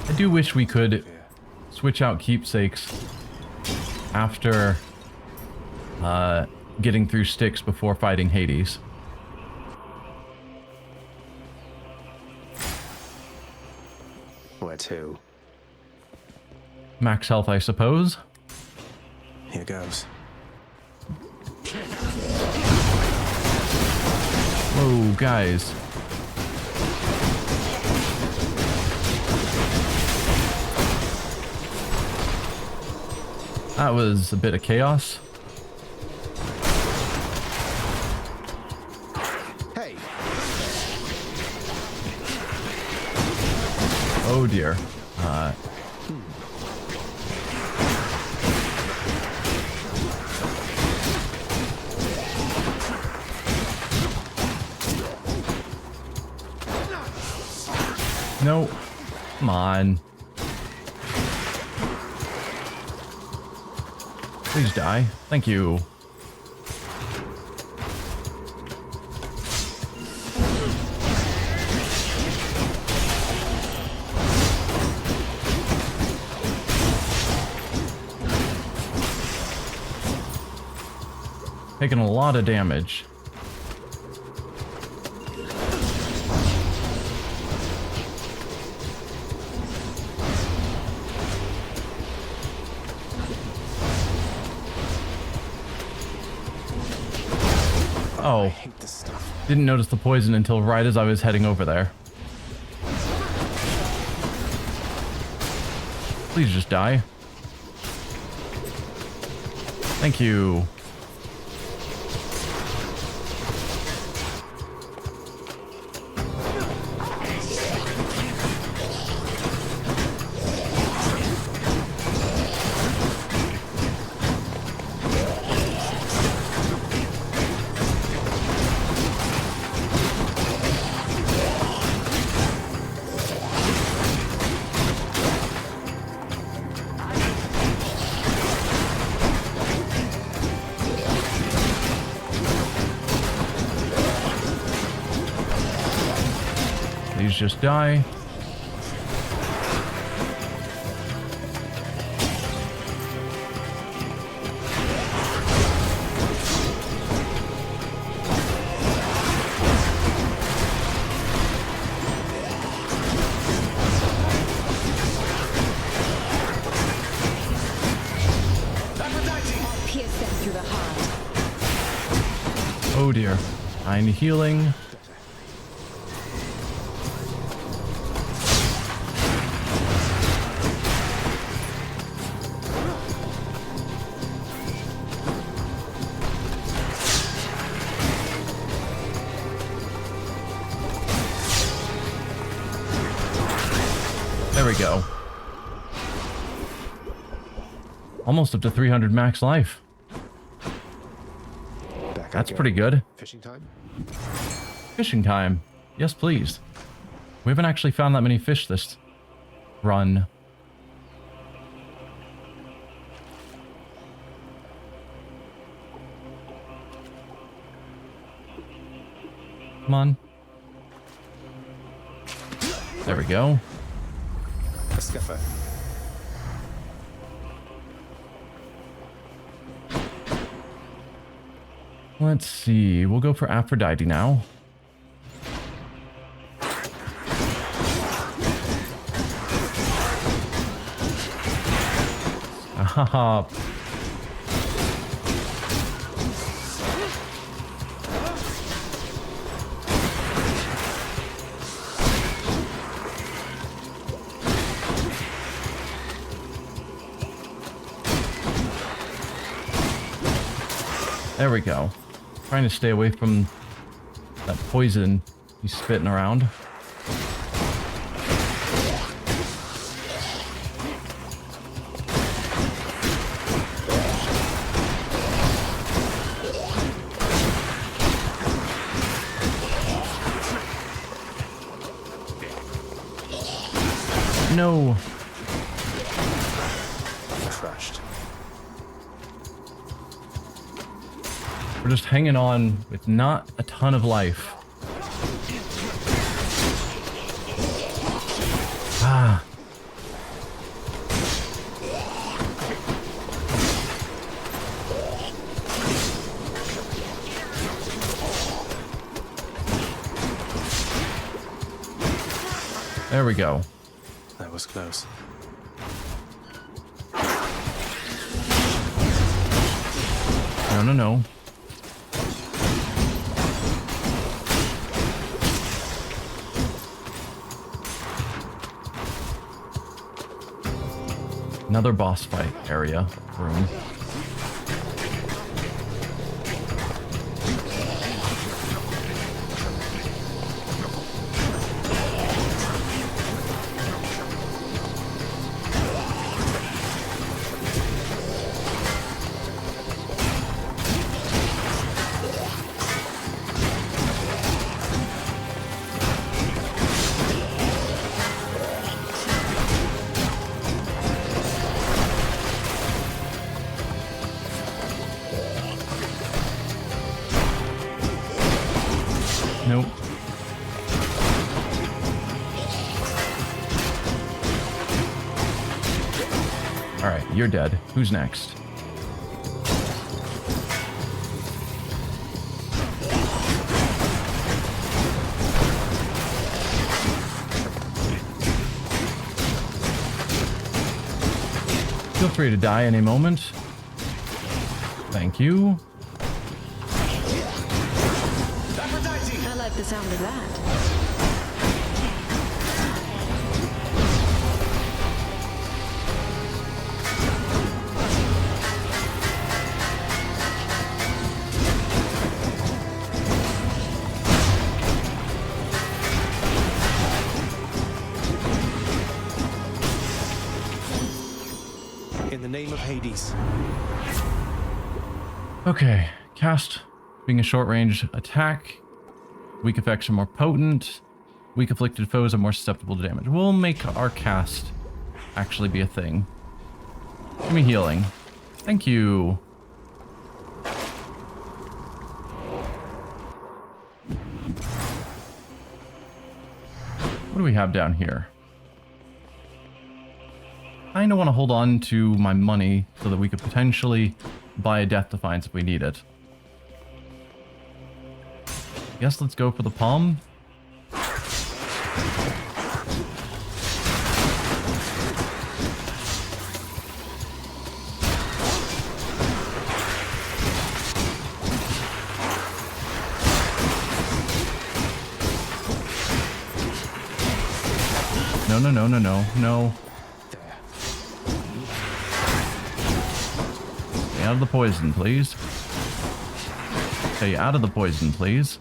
I do wish we could switch out keepsakes after getting through Styx before fighting Hades. Where to? Max health, I suppose. Here goes. Whoa, guys. That was a bit of chaos. Hey. Oh dear. No. Come on. Please die. Thank you. Taking a lot of damage. Oh, I hate this stuff. didn't notice the poison until right as I was heading over there. Please just die. Thank you. Please just die. Pierce them through the heart. Oh dear. I'm healing. There we go. Almost up to 300 max life. That's pretty good. Fishing time? Fishing time. Yes, please. We haven't actually found that many fish this run. Come on. There we go. A skipper. Let's see. We'll go for Aphrodite now. Ahaha. There we go. Trying to stay away from that poison he's spitting around. No. Crushed. We're just hanging on with not a ton of life. Ah. There we go. That was close. No, no, no. Another boss fight area room. Nope. Alright, you're dead. Who's next? Feel free to die any moment. Thank you. I like the sound of that. In the name of Hades. Okay, cast being a short range attack. Weak effects are more potent. Weak afflicted foes are more susceptible to damage. We'll make our cast actually be a thing. Give me healing. Thank you. What do we have down here? I kinda want to hold on to my money so that we could potentially buy a Death Defiance if we need it. Guess let's go for the palm. No, no, no, no, no, no. Stay out of the poison, please. Stay out of the poison, please.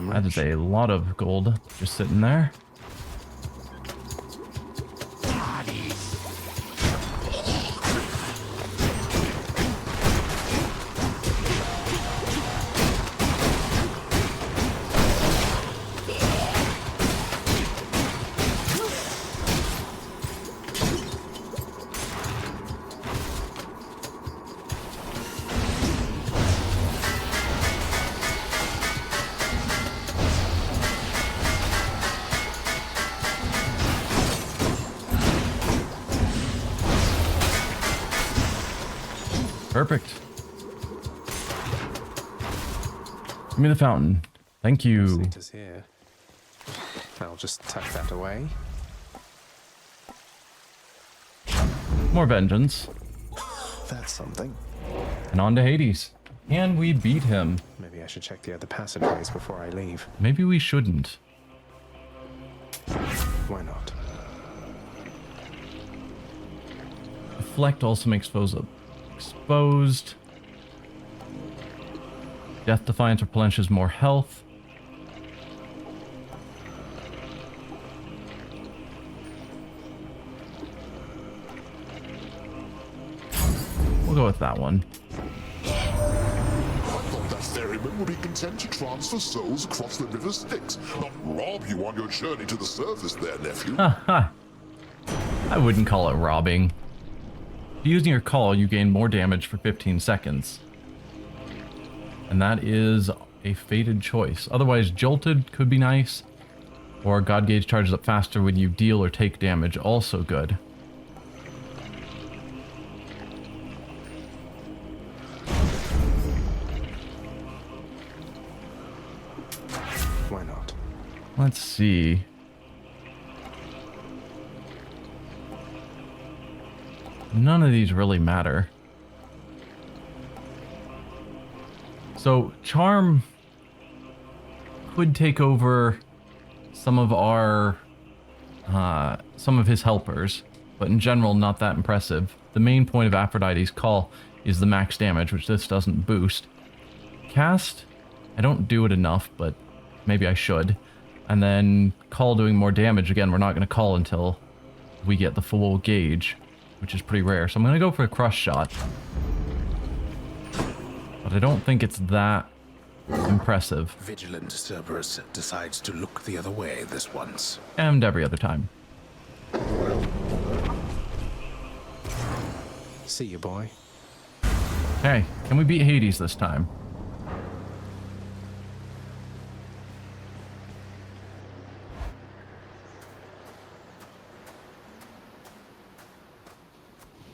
That is a lot of gold just sitting there. Perfect. Give me the fountain. Thank you. Satyrs here. I'll just tuck that away. More vengeance. That's something. And on to Hades. Can we beat him? Maybe I should check the other passageways before I leave. Maybe we shouldn't. Why not? Deflect also makes foes exposed. Death Defiance replenishes more health. We'll go with that one. I thought that ferryman would be content to transfer souls across the river Styx, not rob you on your journey to the surface there, nephew. Haha. I wouldn't call it robbing. Using your call, you gain more damage for 15 seconds. And that is a fated choice. Otherwise, jolted could be nice. Or God Gauge charges up faster when you deal or take damage. Also good. Why not? Let's see. None of these really matter. So, Charm could take over some of our, some of his helpers, but in general, not that impressive. The main point of Aphrodite's call is the max damage, which this doesn't boost. Cast, I don't do it enough, but maybe I should. And then call doing more damage. Again, we're not going to call until we get the full gauge, which is pretty rare. So I'm going to go for a crush shot. But I don't think it's that impressive. Vigilant Cerberus decides to look the other way this once. And every other time. See you, boy. Hey, can we beat Hades this time?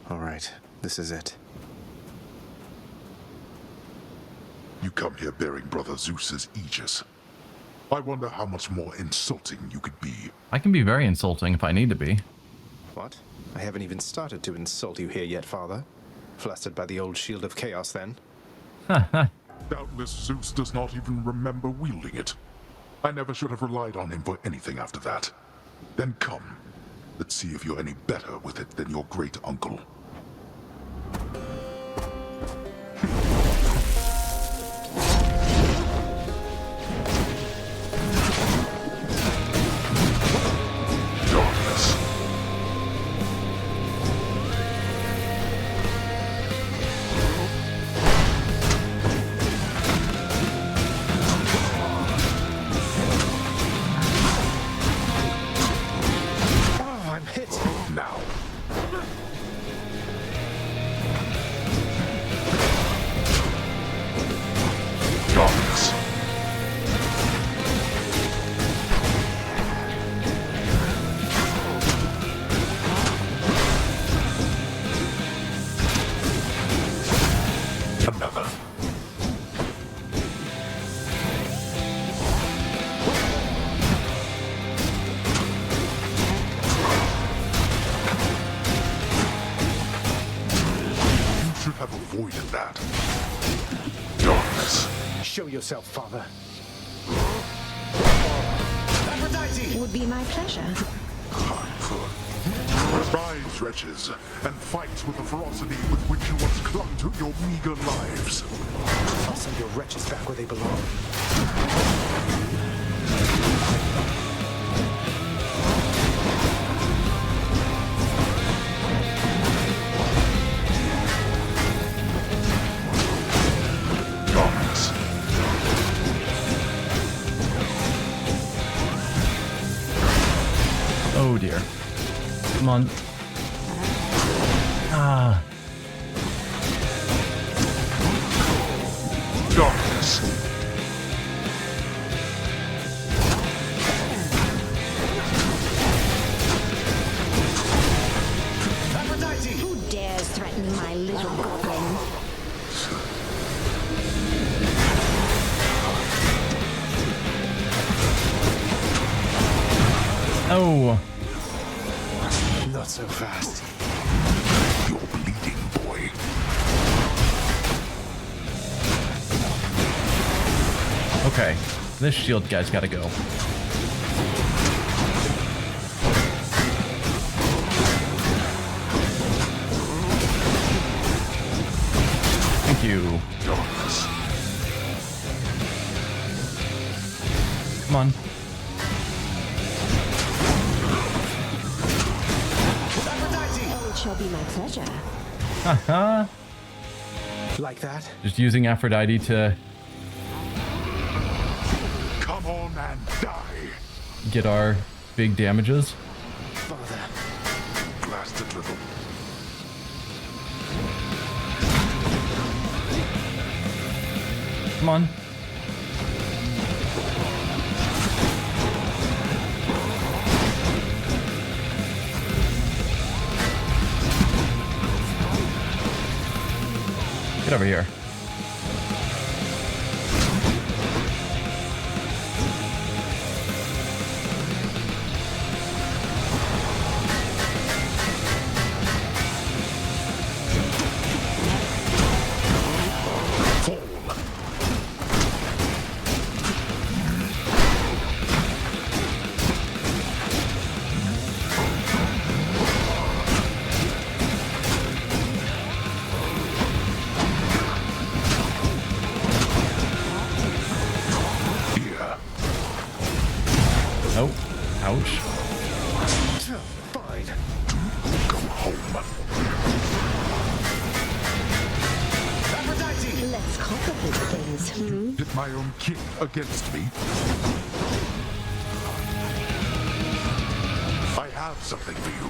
All right, this is it. You come here bearing Brother Zeus's aegis. I wonder how much more insulting you could be. I can be very insulting if I need to be. What? I haven't even started to insult you here yet, Father. Flustered by the old shield of chaos, then? Doubtless Zeus does not even remember wielding it. I never should have relied on him for anything after that. Then come. Let's see if you're any better with it than your great uncle. Darkness. Oh, I'm hit! Now. Darkness. Another. You should have avoided that. Darkness. Show yourself, Father. Would be my pleasure. Rise, wretches, and fight with the ferocity with which you once clung to your meager lives. I'll send your wretches back where they belong. Darkness. Oh dear. Come on. Ah. Darkness. Who dares threaten my little goblin? Oh. Not so fast. You're bleeding, boy. Okay. This shield guy's gotta go. Thank you. Darkness. Come on. Oh, it shall be my pleasure. Haha. Like that? Just using Aphrodite to Come on and die. get our big damages. Father. Blasted little. Come on. Get over here. Oh, ouch. Fine. Go home. Let's complicate things, hmm? Did my own king against me? I have something for you.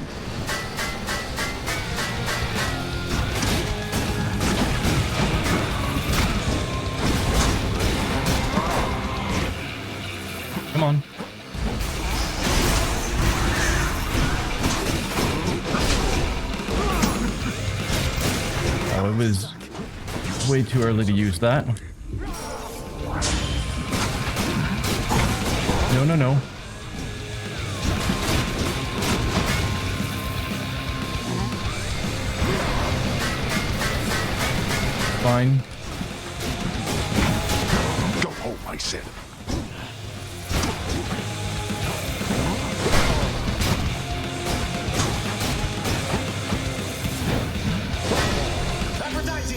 Come on. Oh, it was way too early to use that. No, no, no. Fine. Go home, I said.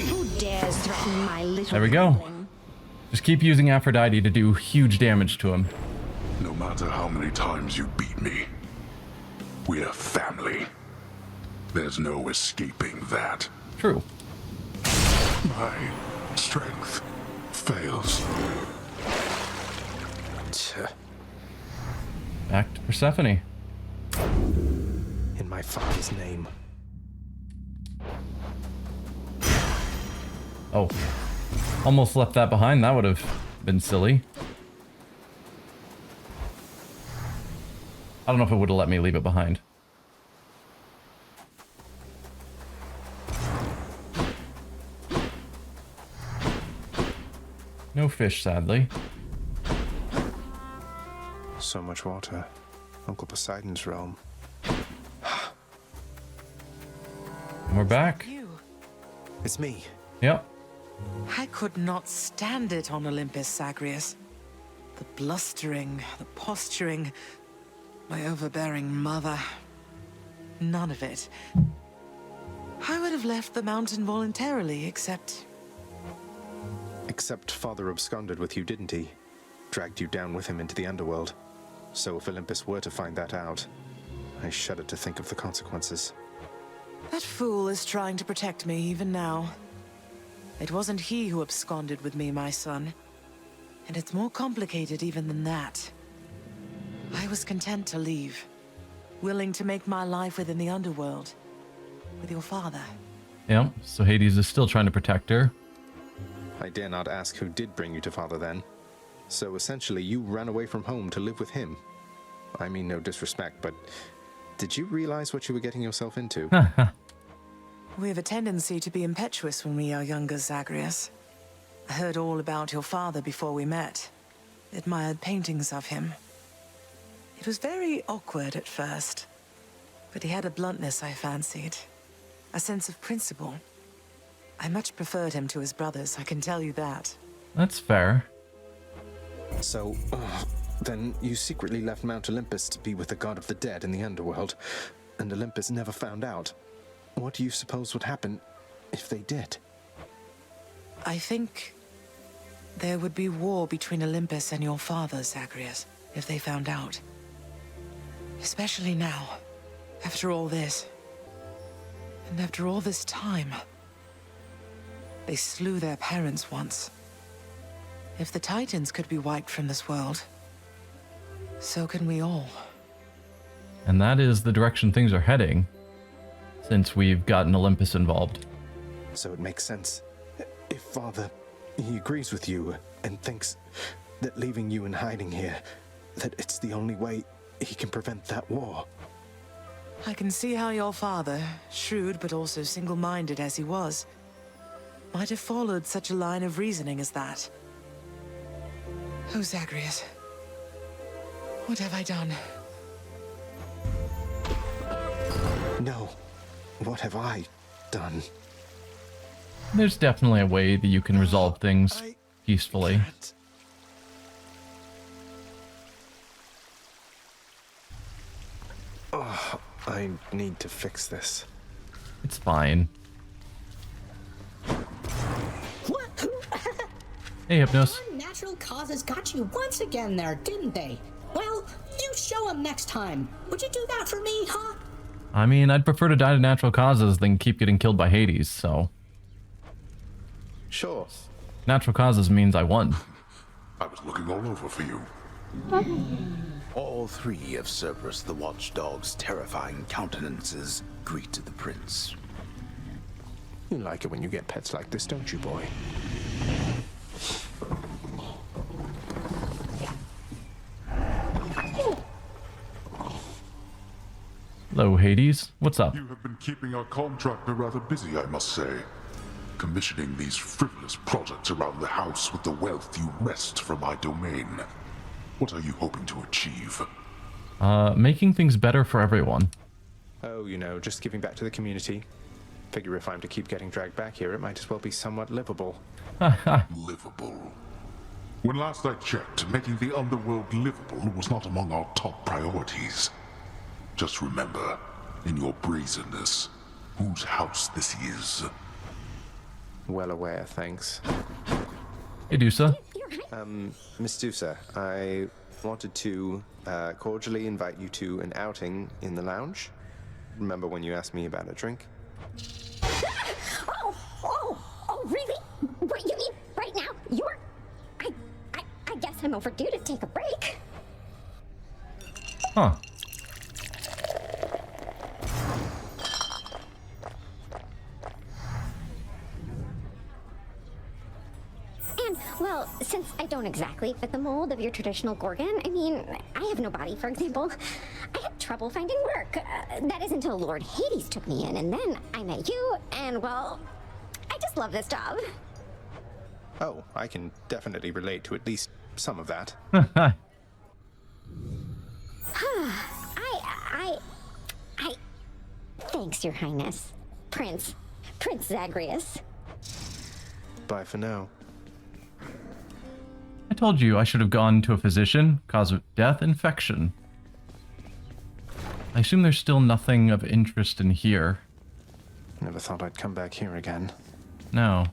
Who dares threaten my little There we go. darling? Just keep using Aphrodite to do huge damage to him. No matter how many times you beat me, we're family. There's no escaping that. True. My strength fails. Back to Persephone. In my father's name. Oh. Almost left that behind. That would have been silly. I don't know if it would have let me leave it behind. No fish, sadly. So much water. Uncle Poseidon's realm. And we're back. You. It's me. Yep. I could not stand it on Olympus, Zagreus. The blustering, the posturing, my overbearing mother. None of it. I would have left the mountain voluntarily, except... Except father absconded with you, didn't he? Dragged you down with him into the Underworld. So if Olympus were to find that out, I shudder to think of the consequences. That fool is trying to protect me even now. It wasn't he who absconded with me, my son. And it's more complicated even than that. I was content to leave, willing to make my life within the Underworld, with your father. Yep. So Hades is still trying to protect her. I dare not ask who did bring you to father then. So essentially you ran away from home to live with him. I mean no disrespect, but did you realize what you were getting yourself into? We have a tendency to be impetuous when we are younger, Zagreus. I heard all about your father before we met. Admired paintings of him. It was very awkward at first, but he had a bluntness I fancied. A sense of principle. I much preferred him to his brothers, I can tell you that. That's fair. So, then you secretly left Mount Olympus to be with the god of the dead in the Underworld, and Olympus never found out. What do you suppose would happen if they did? I think there would be war between Olympus and your father, Zagreus, if they found out. Especially now, after all this. And after all this time. They slew their parents once. If the Titans could be wiped from this world, so can we all. And that is the direction things are heading, since we've gotten Olympus involved. So it makes sense. If father, he agrees with you and thinks that leaving you in hiding here, that it's the only way he can prevent that war. I can see how your father, shrewd but also single-minded as he was, might have followed such a line of reasoning as that. Oh, Zagreus. What have I done? No. What have I done? There's definitely a way that you can resolve things I peacefully. can't. Oh, I need to fix this. It's fine. Hey, Hypnos. Unnatural causes got you once again there, didn't they? Well, you show them next time. Would you do that for me, huh? I mean, I'd prefer to die to natural causes than keep getting killed by Hades, so... Sure. Natural causes means I won. I was looking all over for you. All three of Cerberus the Watchdog's terrifying countenances greet the prince. You like it when you get pets like this, don't you, boy? Hello, Hades. What's up? You have been keeping our contractor rather busy, I must say. Commissioning these frivolous projects around the house with the wealth you wrest from my domain. What are you hoping to achieve? Making things better for everyone. Oh, you know, just giving back to the community. Figure if I'm to keep getting dragged back here, it might as well be somewhat livable. Livable. When last I checked, making the Underworld livable was not among our top priorities. Just remember, in your brazenness, whose house this is. Well aware, thanks. Hey, Dusa. Miss Dusa, I wanted to cordially invite you to an outing in the lounge. Remember when you asked me about a drink? Oh, really? What, you mean right now? I guess I'm overdue to take a break. Huh. And, well, since I don't exactly fit the mold of your traditional Gorgon, I mean, I have no body, for example. I had trouble finding work. That is until Lord Hades took me in, and then I met you, and, well, I just love this job. Oh, I can definitely relate to at least some of that. Thanks, Your Highness. Prince Zagreus. Bye for now. I told you I should have gone to a physician. Cause of death, infection. I assume there's still nothing of interest in here. Never thought I'd come back here again. No.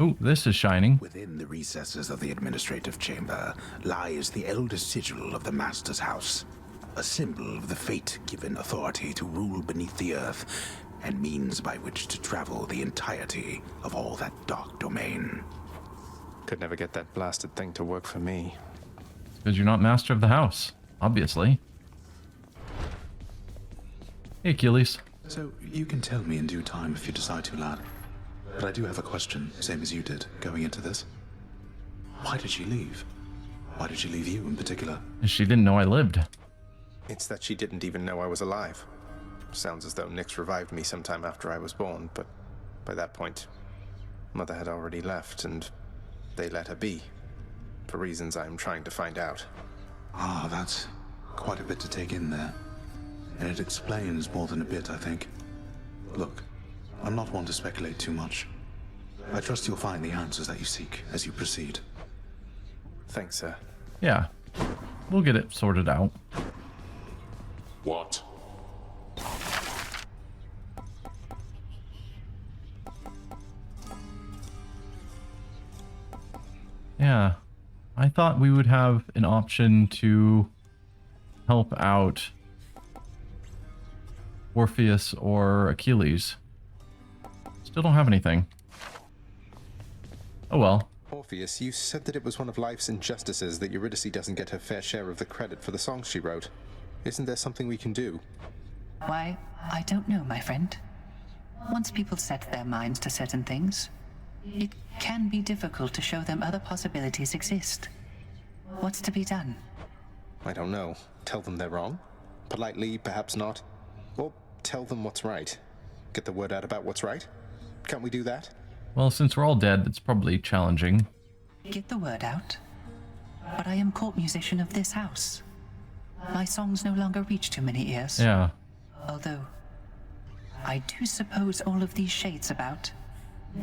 Ooh, this is shining. Within the recesses of the administrative chamber lies the elder sigil of the Master's house, a symbol of the fate-given authority to rule beneath the earth, and means by which to travel the entirety of all that dark domain. Could never get that blasted thing to work for me. Because you're not master of the house, obviously. Hey, Achilles. So, you can tell me in due time if you decide to, lad. But I do have a question, same as you did, going into this. Why did she leave? Why did she leave you in particular? She didn't know I lived. It's that she didn't even know I was alive. Sounds as though Nyx revived me sometime after I was born, but by that point, Mother had already left, and they let her be. For reasons I'm trying to find out. Ah, that's quite a bit to take in there. And it explains more than a bit, I think. Look, I'm not one to speculate too much. I trust you'll find the answers that you seek as you proceed. Thanks, sir. Yeah. We'll get it sorted out. What? Yeah. I thought we would have an option to help out Orpheus or Achilles. Still don't have anything. Oh well. Orpheus, you said that it was one of life's injustices that Eurydice doesn't get her fair share of the credit for the songs she wrote. Isn't there something we can do? Why, I don't know, my friend. Once people set their minds to certain things, it can be difficult to show them other possibilities exist. What's to be done? I don't know. Tell them they're wrong? Politely, perhaps not. Or tell them what's right. Get the word out about what's right? Can't we do that? Well, since we're all dead, it's probably challenging. Get the word out. But I am court musician of this house. My songs no longer reach too many ears. Yeah. Although, I do suppose all of these shades about,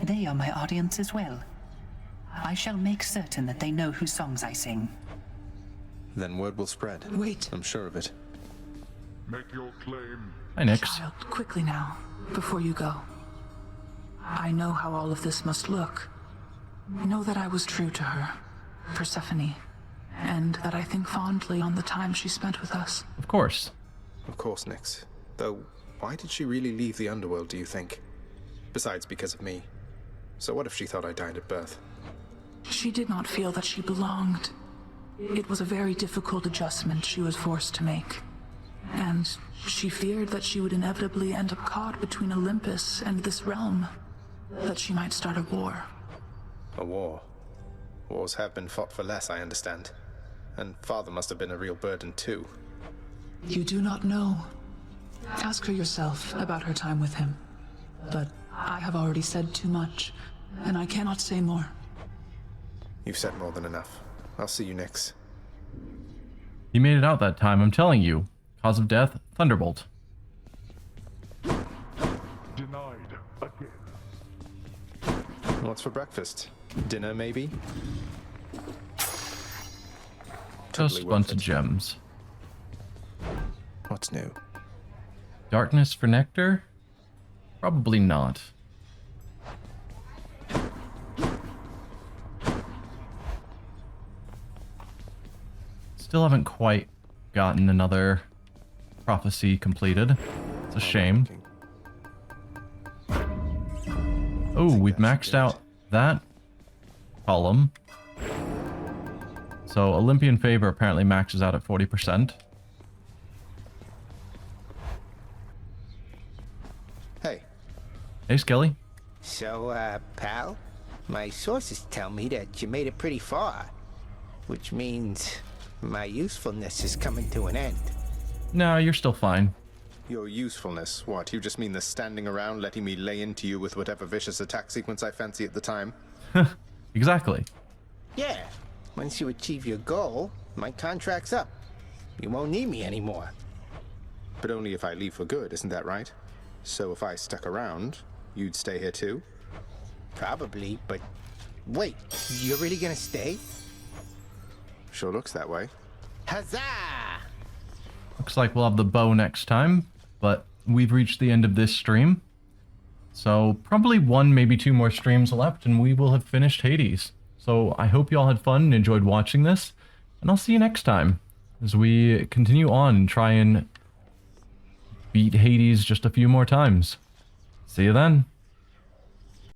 they are my audience as well. I shall make certain that they know whose songs I sing. Then word will spread. Wait. I'm sure of it. Make your claim. Hi, Nyx. Child, quickly now, before you go. I know how all of this must look. Know that I was true to her, Persephone, and that I think fondly on the time she spent with us. Of course. Of course, Nyx. Though, why did she really leave the Underworld, do you think? Besides, because of me. So what if she thought I died at birth? She did not feel that she belonged. It was a very difficult adjustment she was forced to make. And she feared that she would inevitably end up caught between Olympus and this realm. That she might start a war. A war. Wars have been fought for less, I understand. And father must have been a real burden too. You do not know. Ask her yourself about her time with him. But I have already said too much, and I cannot say more. You've said more than enough. I'll see you, Nyx. He made it out that time, I'm telling you. Cause of death, Thunderbolt. Denied again. What's for breakfast? Dinner, maybe? Just a bunch of gems. What's new? Darkness for nectar? Probably not. Still haven't quite gotten another prophecy completed. It's a shame. Oh, we've maxed out that column. So Olympian favor apparently maxes out at 40%. Hey. Hey, Skelly. So, pal, my sources tell me that you made it pretty far, which means my usefulness is coming to an end. No, you're still fine. Your usefulness? What, you just mean the standing around letting me lay into you with whatever vicious attack sequence I fancy at the time? Exactly. Yeah, once you achieve your goal, my contract's up. You won't need me anymore. But only if I leave for good, isn't that right? So if I stuck around, you'd stay here too? Probably, but wait, you're really gonna stay? Sure looks that way. Huzzah! Looks like we'll have the bow next time, but we've reached the end of this stream. So probably one, maybe two more streams left, and we will have finished Hades. So I hope you all had fun and enjoyed watching this, and I'll see you next time as we continue on and try and beat Hades just a few more times. See you then.